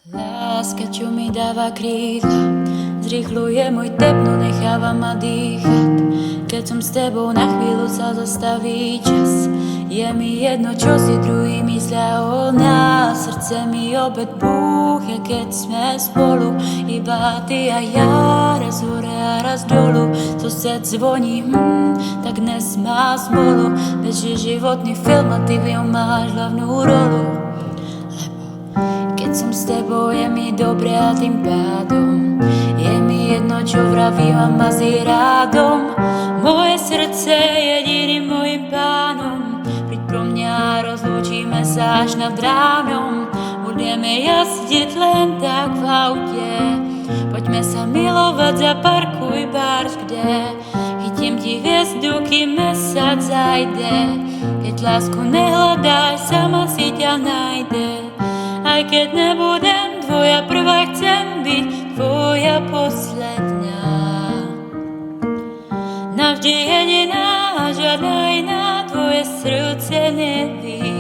Láska, čo mi dáva krídla, zrýchľuje môj tep, no necháva ma dýchať. Keď som s tebou, na chvíľu sa zastaví čas. Je mi jedno, čo si druhý myslia o nás. Srdce mi opäť búchne, keď sme spolu. Iba ty a ja, raz hore a raz dolu. Sused zvoní, tak dnes má smolu. Beží životný film a ty v ňom máš hlavnú rolu. Keď som s tebou, je mi dobre a tým pádom je mi jedno, čo vraví a mazí rádom. Moje srdce je jediným mojim pánom. Príď pro mňa, rozlúčime sa až nad ránom. Budeme jazdiť len tak v aute. Poďme sa milovať, zaparkuj barž, kde chytím ti hviezdu, kým mesiac zajde. Keď lásku nehľadáš, sama si ťa nájde. Aj keď nebudem tvoja prvá, chcem byť tvoja posledná. Navždy jediná a žiadna iná, tvoje srdce neví.